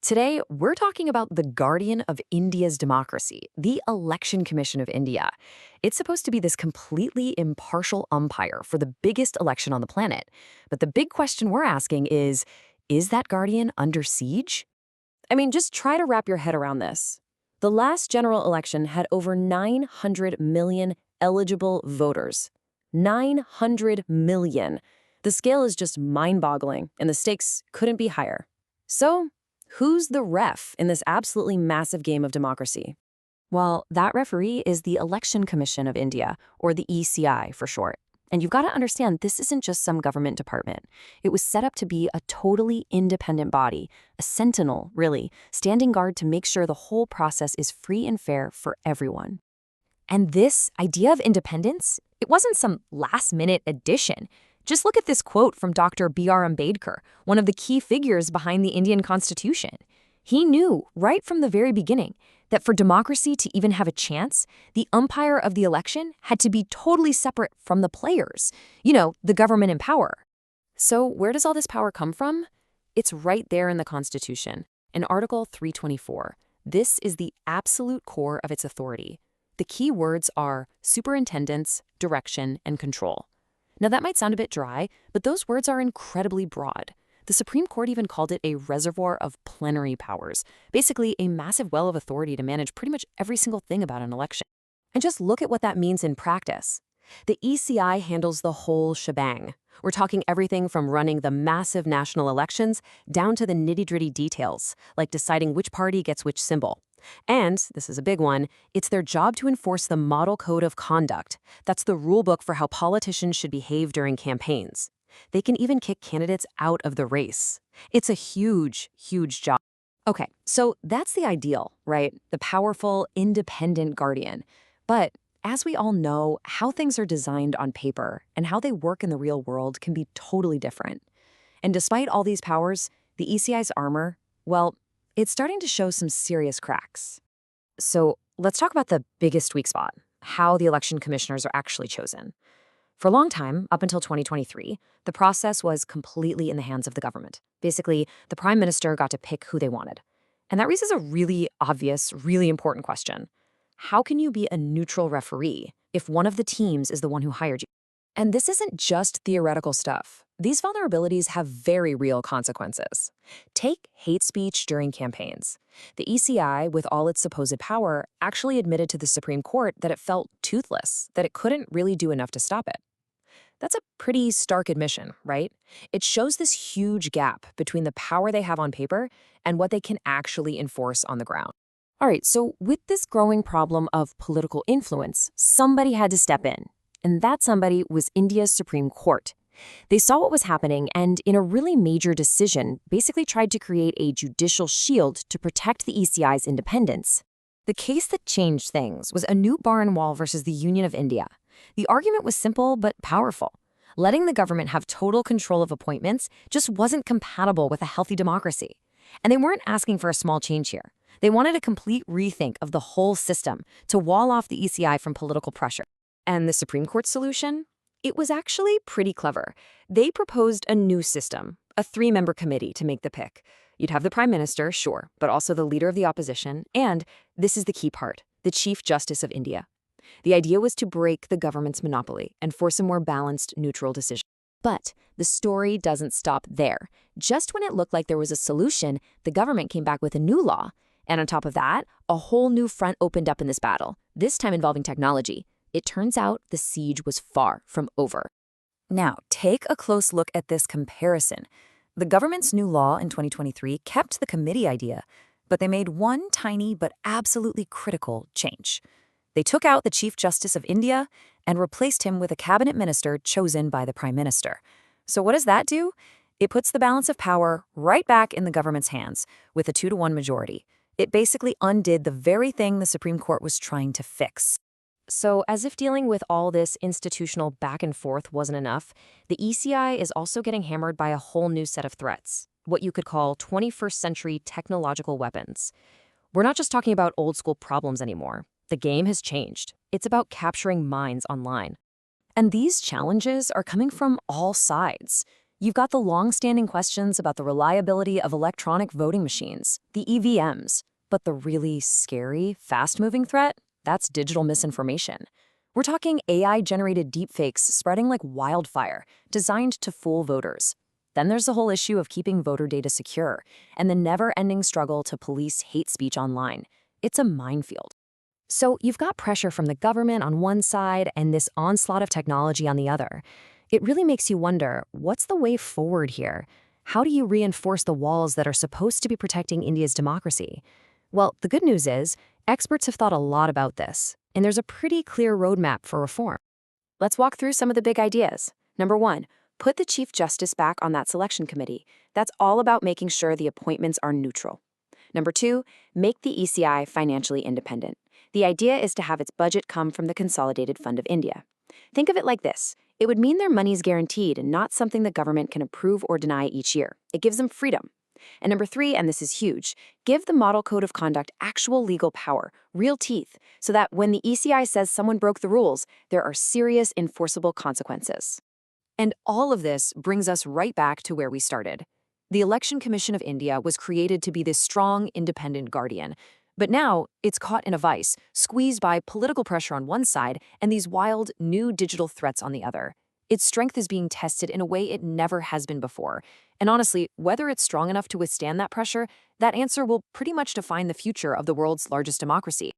Today, we're talking about the guardian of India's democracy, the Election Commission of India. It's supposed to be this completely impartial umpire for the biggest election on the planet. But the big question we're asking is that guardian under siege? I mean, just try to wrap your head around this. The last general election had over 900 million eligible voters. 900 million. The scale is just mind-boggling, and the stakes couldn't be higher. So, who's the ref in this absolutely massive game of democracy? Well, that referee is the Election Commission of India, or the ECI for short. And you've got to understand, this isn't just some government department. It was set up to be a totally independent body, a sentinel, really, standing guard to make sure the whole process is free and fair for everyone. And this idea of independence, it wasn't some last-minute addition. Just look at this quote from Dr. B.R. Ambedkar, one of the key figures behind the Indian Constitution. He knew right from the very beginning that for democracy to even have a chance, the umpire of the election had to be totally separate from the players, the government in power. So where does all this power come from? It's right there in the Constitution, in Article 324. This is the absolute core of its authority. The key words are superintendence, direction, and control. Now that might sound a bit dry, but those words are incredibly broad. The Supreme Court even called it a reservoir of plenary powers, basically a massive well of authority to manage pretty much every single thing about an election. And just look at what that means in practice. The ECI handles the whole shebang. We're talking everything from running the massive national elections down to the nitty-gritty details, like deciding which party gets which symbol. And, this is a big one, it's their job to enforce the Model Code of Conduct. That's the rule book for how politicians should behave during campaigns. They can even kick candidates out of the race. It's a huge, huge job. Okay, so that's the ideal, right? The powerful, independent guardian. But as we all know, how things are designed on paper and how they work in the real world can be totally different. And despite all these powers, the ECI's armor, well, it's starting to show some serious cracks. So let's talk about the biggest weak spot, how the election commissioners are actually chosen. For a long time, up until 2023, the process was completely in the hands of the government. Basically, the prime minister got to pick who they wanted. And that raises a really obvious, really important question. How can you be a neutral referee if one of the teams is the one who hired you? And this isn't just theoretical stuff. These vulnerabilities have very real consequences. Take hate speech during campaigns. The ECI, with all its supposed power, actually admitted to the Supreme Court that it felt toothless, that it couldn't really do enough to stop it. That's a pretty stark admission, right? It shows this huge gap between the power they have on paper and what they can actually enforce on the ground. All right, so with this growing problem of political influence, somebody had to step in. And that somebody was India's Supreme Court. They saw what was happening and, in a really major decision, basically tried to create a judicial shield to protect the ECI's independence. The case that changed things was Anup Baranwal versus the Union of India. The argument was simple but powerful. Letting the government have total control of appointments just wasn't compatible with a healthy democracy. And they weren't asking for a small change here. They wanted a complete rethink of the whole system to wall off the ECI from political pressure. And the Supreme Court's solution? It was actually pretty clever. They proposed a new system, a 3-member committee to make the pick. You'd have the prime minister, sure, but also the leader of the opposition, and, this is the key part, the Chief Justice of India. The idea was to break the government's monopoly and force a more balanced, neutral decision. But the story doesn't stop there. Just when it looked like there was a solution, the government came back with a new law. And on top of that, a whole new front opened up in this battle, this time involving technology. It turns out the siege was far from over. Now, take a close look at this comparison. The government's new law in 2023 kept the committee idea, but they made one tiny but absolutely critical change. They took out the Chief Justice of India and replaced him with a cabinet minister chosen by the Prime Minister. So what does that do? It puts the balance of power right back in the government's hands with a 2-to-1 majority. It basically undid the very thing the Supreme Court was trying to fix. So, as if dealing with all this institutional back and forth wasn't enough, the ECI is also getting hammered by a whole new set of threats, what you could call 21st century technological weapons. We're not just talking about old school problems anymore. The game has changed. It's about capturing minds online. And these challenges are coming from all sides. You've got the long-standing questions about the reliability of electronic voting machines, the EVMs. But the really scary, fast-moving threat? That's digital misinformation. We're talking AI-generated deepfakes spreading like wildfire, designed to fool voters. Then there's the whole issue of keeping voter data secure, and the never-ending struggle to police hate speech online. It's a minefield. So you've got pressure from the government on one side and this onslaught of technology on the other. It really makes you wonder, what's the way forward here? How do you reinforce the walls that are supposed to be protecting India's democracy? Well, the good news is, experts have thought a lot about this, and there's a pretty clear roadmap for reform. Let's walk through some of the big ideas. Number one, put the Chief Justice back on that selection committee. That's all about making sure the appointments are neutral. Number two, make the ECI financially independent. The idea is to have its budget come from the Consolidated Fund of India. Think of it like this. It would mean their money's guaranteed and not something the government can approve or deny each year. It gives them freedom. And number three, and this is huge, give the Model Code of Conduct actual legal power, real teeth, so that when the ECI says someone broke the rules, there are serious enforceable consequences. And all of this brings us right back to where we started. The Election Commission of India was created to be this strong, independent guardian. But now, it's caught in a vice, squeezed by political pressure on one side and these wild, new digital threats on the other. Its strength is being tested in a way it never has been before. And honestly, whether it's strong enough to withstand that pressure, that answer will pretty much define the future of the world's largest democracy.